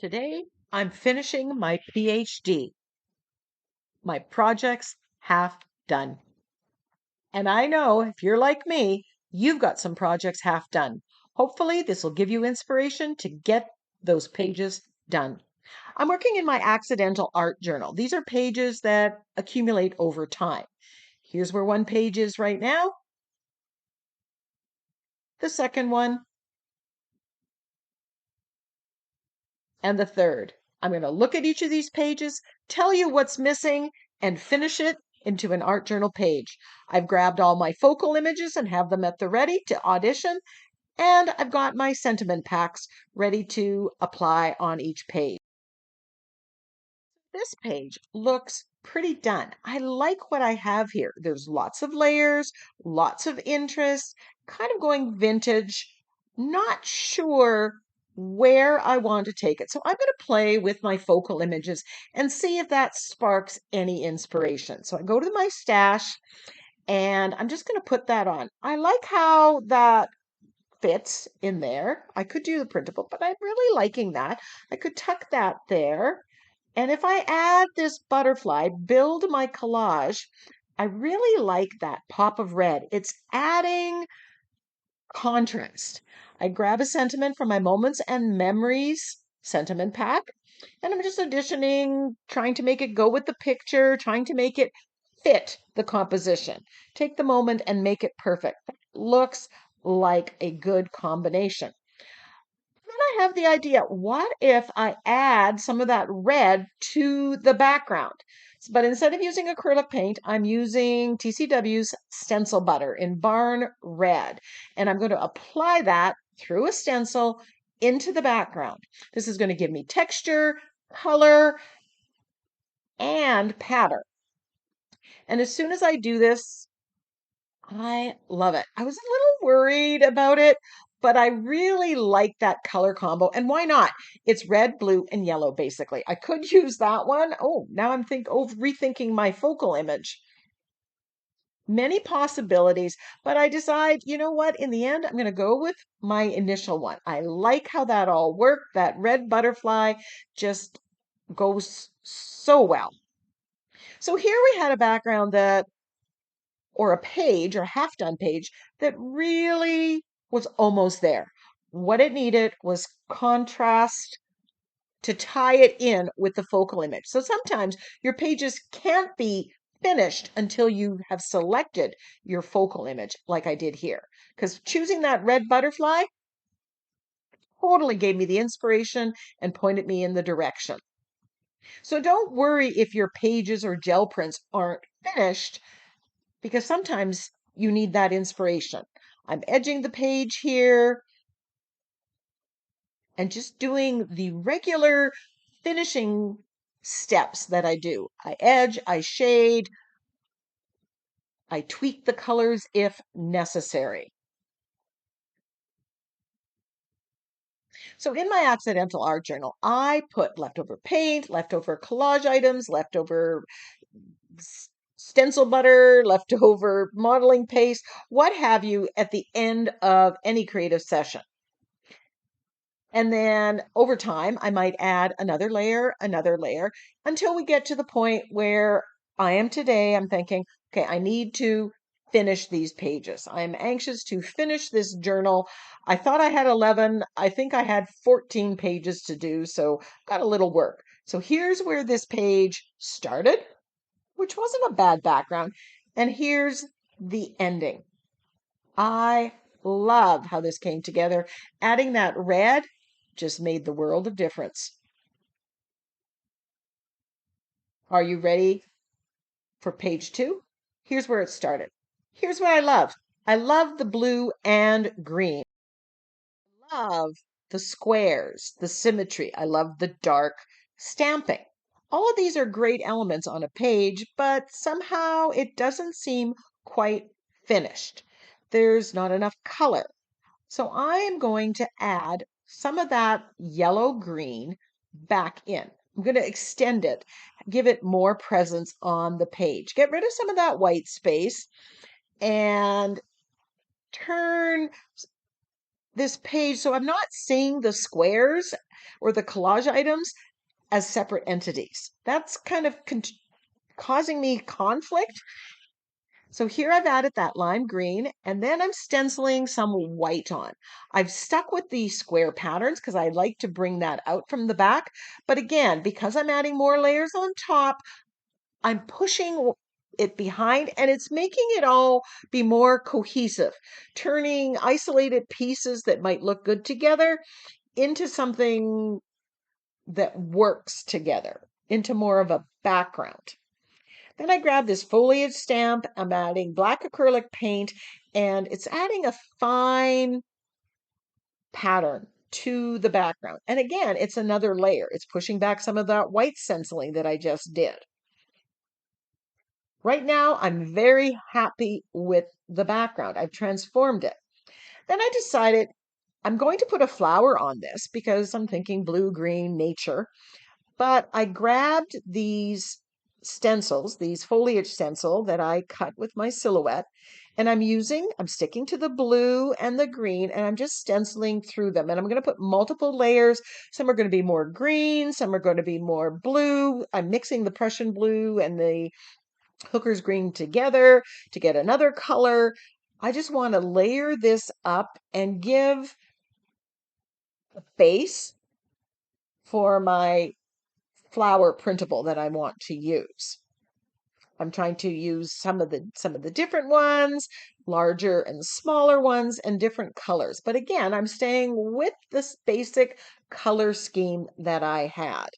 Today, I'm finishing my PhD. My project's half done. And I know if you're like me, you've got some projects half done. Hopefully, this will give you inspiration to get those pages done. I'm working in my accidental art journal. These are pages that accumulate over time. Here's where one page is right now, the second one, and the third. I'm going to look at each of these pages, tell you what's missing, and finish it into an art journal page. I've grabbed all my focal images and have them at the ready to audition, and I've got my sentiment packs ready to apply on each page. This page looks pretty done. I like what I have here. There's lots of layers, lots of interest, kind of going vintage. Not sure where I want to take it. So I'm going to play with my focal images and see if that sparks any inspiration. So I go to my stash and I'm just going to put that on. I like how that fits in there. I could do the printable, but I'm really liking that. I could tuck that there. And if I add this butterfly, build my collage, I really like that pop of red. It's adding contrast. I grab a sentiment from my Moments and Memories sentiment pack, and I'm just auditioning, trying to make it go with the picture, trying to make it fit the composition. Take the moment and make it perfect. That looks like a good combination. Then I have the idea, what if I add some of that red to the background? But instead of using acrylic paint, I'm using TCW's stencil butter in Barn Red. And I'm going to apply that through a stencil into the background. This is going to give me texture, color, and pattern. And as soon as I do this, I love it. I was a little worried about it, but I really like that color combo. And why not? It's red, blue, and yellow, basically. I could use that one. Oh, now I'm rethinking my focal image. Many possibilities, but I decide, you know what? In the end, I'm going to go with my initial one. I like how that all worked. That red butterfly just goes so well. So here we had a background that or a page or half done page that really was almost there. What it needed was contrast to tie it in with the focal image. So sometimes your pages can't be finished until you have selected your focal image, like I did here. Because choosing that red butterfly totally gave me the inspiration and pointed me in the direction. So don't worry if your pages or gel prints aren't finished, because sometimes you need that inspiration. I'm edging the page here and just doing the regular finishing steps that I do. I edge, I shade, I tweak the colors if necessary. So in my accidental art journal, I put leftover paint, leftover collage items, leftover stencil butter, leftover modeling paste, what have you, at the end of any creative session. And then over time, I might add another layer, until we get to the point where I am today. I'm thinking, okay, I need to finish these pages. I'm anxious to finish this journal. I thought I had 11. I think I had 14 pages to do, so got a little work. So here's where this page started, which wasn't a bad background. And here's the ending. I love how this came together. Adding that red just made the world of difference. Are you ready for page 2? Here's where it started. Here's what I love. I love the blue and green. I love the squares, the symmetry. I love the dark stamping. All of these are great elements on a page, but somehow it doesn't seem quite finished. There's not enough color. So I am going to add some of that yellow-green back in. I'm going to extend it, give it more presence on the page. Get rid of some of that white space and turn this page so I'm not seeing the squares or the collage items as separate entities. That's kind of causing me conflict. So here I've added that lime green, and then I'm stenciling some white on. I've stuck with the square patterns because I like to bring that out from the back. But again, because I'm adding more layers on top, I'm pushing it behind and it's making it all be more cohesive, turning isolated pieces that might look good together into something that works together, into more of a background. Then I grab this foliage stamp. I'm adding black acrylic paint and it's adding a fine pattern to the background. And again, it's another layer. It's pushing back some of that white stenciling that I just did. Right now, I'm very happy with the background. I've transformed it. Then I decided I'm going to put a flower on this because I'm thinking blue, green, nature. But I grabbed these stencils, these foliage stencil that I cut with my silhouette, and I'm sticking to the blue and the green, and I'm just stenciling through them. And I'm going to put multiple layers. Some are going to be more green, some are going to be more blue. I'm mixing the Prussian blue and the Hooker's green together to get another color. I just want to layer this up and give a base for my flower printable that I want to use. I'm trying to use some of the different ones, larger and smaller ones, and different colors. But again, I'm staying with this basic color scheme that I had.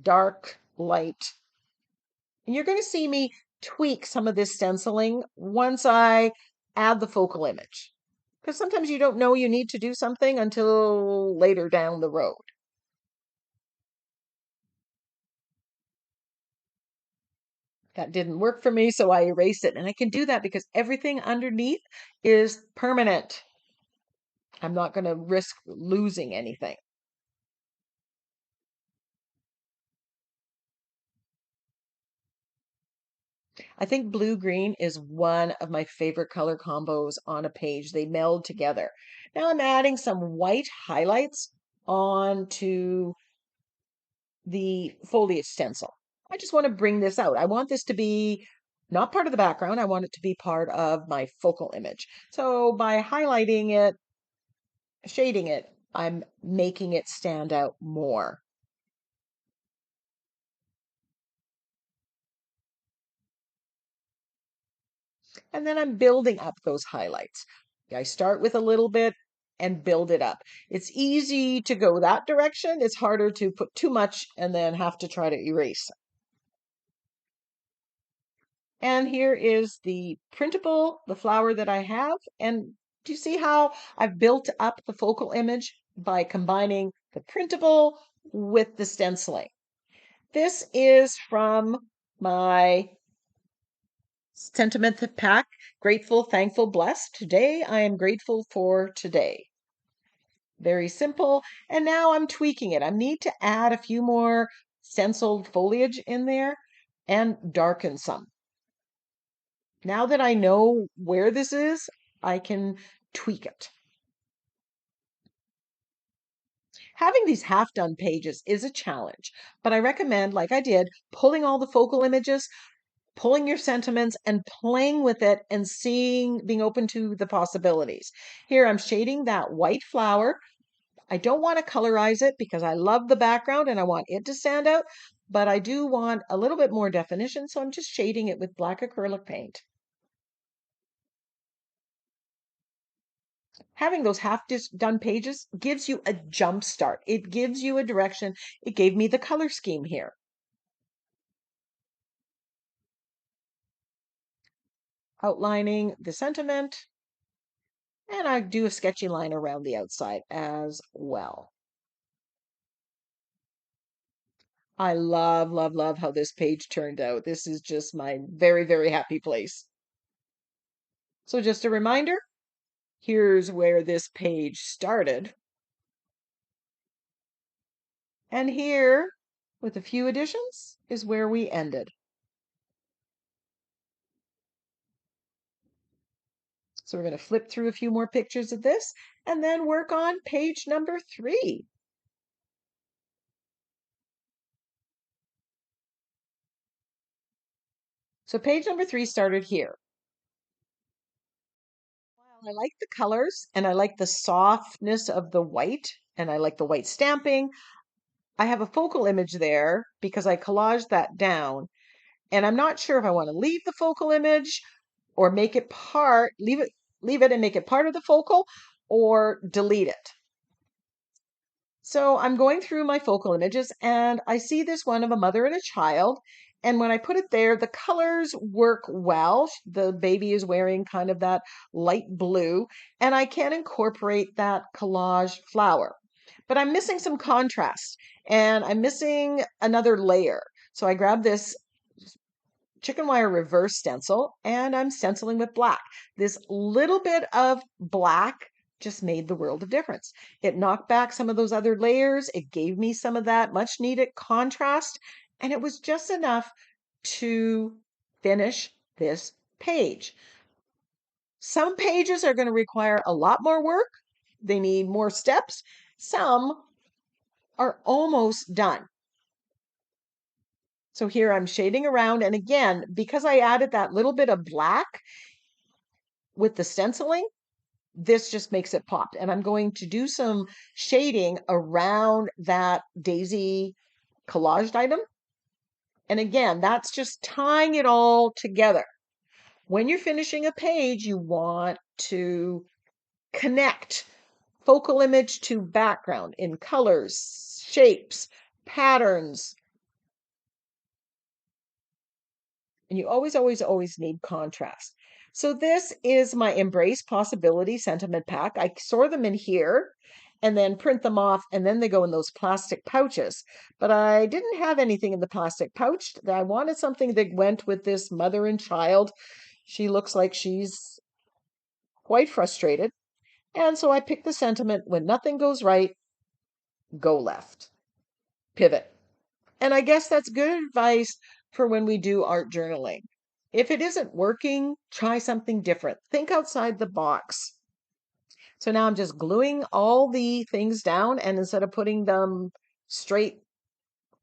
Dark, light. And you're going to see me tweak some of this stenciling once I add the focal image. Because sometimes you don't know you need to do something until later down the road. That didn't work for me, so I erased it. And I can do that because everything underneath is permanent. I'm not going to risk losing anything. I think blue-green is one of my favorite color combos on a page. They meld together. Now I'm adding some white highlights onto the foliage stencil. I just want to bring this out. I want this to be not part of the background. I want it to be part of my focal image. So by highlighting it, shading it, I'm making it stand out more. And then I'm building up those highlights. I start with a little bit and build it up. It's easy to go that direction. It's harder to put too much and then have to try to erase. And here is the printable, the flower that I have. And do you see how I've built up the focal image by combining the printable with the stenciling? This is from my sentiment pack, grateful, thankful, blessed. Today I am grateful for today. Very simple. And now I'm tweaking it. I need to add a few more stenciled foliage in there and darken some. Now that I know where this is, I can tweak it. Having these half-done pages is a challenge, but I recommend, like I did, pulling all the focal images, pulling your sentiments and playing with it and being open to the possibilities. Here I'm shading that white flower. I don't want to colorize it because I love the background and I want it to stand out, but I do want a little bit more definition, so I'm just shading it with black acrylic paint. Having those done pages gives you a jump start. It gives you a direction. It gave me the color scheme here. Outlining the sentiment, and I do a sketchy line around the outside as well. I love, love, love how this page turned out. This is just my very, very happy place. So just a reminder, here's where this page started. And here, with a few additions, is where we ended. So we're going to flip through a few more pictures of this and then work on page number 3. So page number 3 started here. I like the colors and I like the softness of the white and I like the white stamping. I have a focal image there because I collaged that down, and I'm not sure if I want to leave the focal image or make it leave it and make it part of the focal or delete it. So I'm going through my focal images and I see this one of a mother and a child. And when I put it there, the colors work well. The baby is wearing kind of that light blue, and I can incorporate that collage flower. But I'm missing some contrast and I'm missing another layer. So I grab this chicken wire reverse stencil and I'm stenciling with black. This little bit of black just made the world of difference. It knocked back some of those other layers. It gave me some of that much needed contrast, and it was just enough to finish this page. Some pages are going to require a lot more work. They need more steps. Some are almost done. So here I'm shading around. And again, because I added that little bit of black with the stenciling, this just makes it pop. And I'm going to do some shading around that daisy collaged item. And again, that's just tying it all together. When you're finishing a page, you want to connect focal image to background in colors, shapes, patterns. And you always, always, always need contrast. So this is my Embrace Possibility sentiment pack. I store them in here and then print them off, and then they go in those plastic pouches. But I didn't have anything in the plastic pouch. I wanted something that went with this mother and child. She looks like she's quite frustrated. And so I picked the sentiment: when nothing goes right, go left. Pivot. And I guess that's good advice for when we do art journaling. If it isn't working, try something different. Think outside the box. So now I'm just gluing all the things down, and instead of putting them straight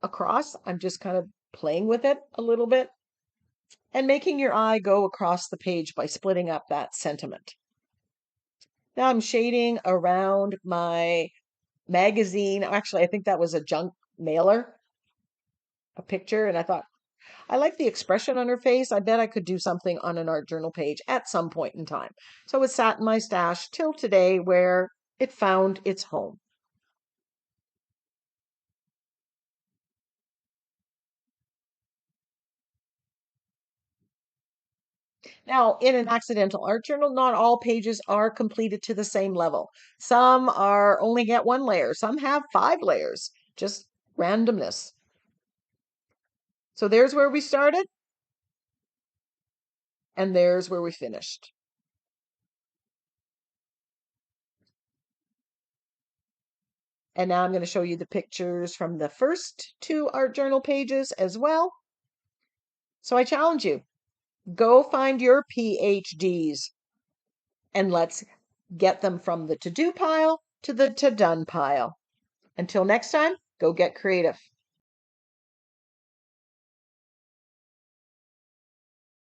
across, I'm just kind of playing with it a little bit and making your eye go across the page by splitting up that sentiment. Now I'm shading around my magazine. Actually, I think that was a junk mailer, a picture, and I thought, I like the expression on her face. I bet I could do something on an art journal page at some point in time. So it sat in my stash till today, where it found its home. Now, in an accidental art journal, not all pages are completed to the same level. Some are only get 1 layer, some have 5 layers, just randomness. So there's where we started, and there's where we finished. And now I'm going to show you the pictures from the first 2 art journal pages as well. So I challenge you, go find your PhDs and let's get them from the to-do pile to the to-done pile. Until next time, go get creative.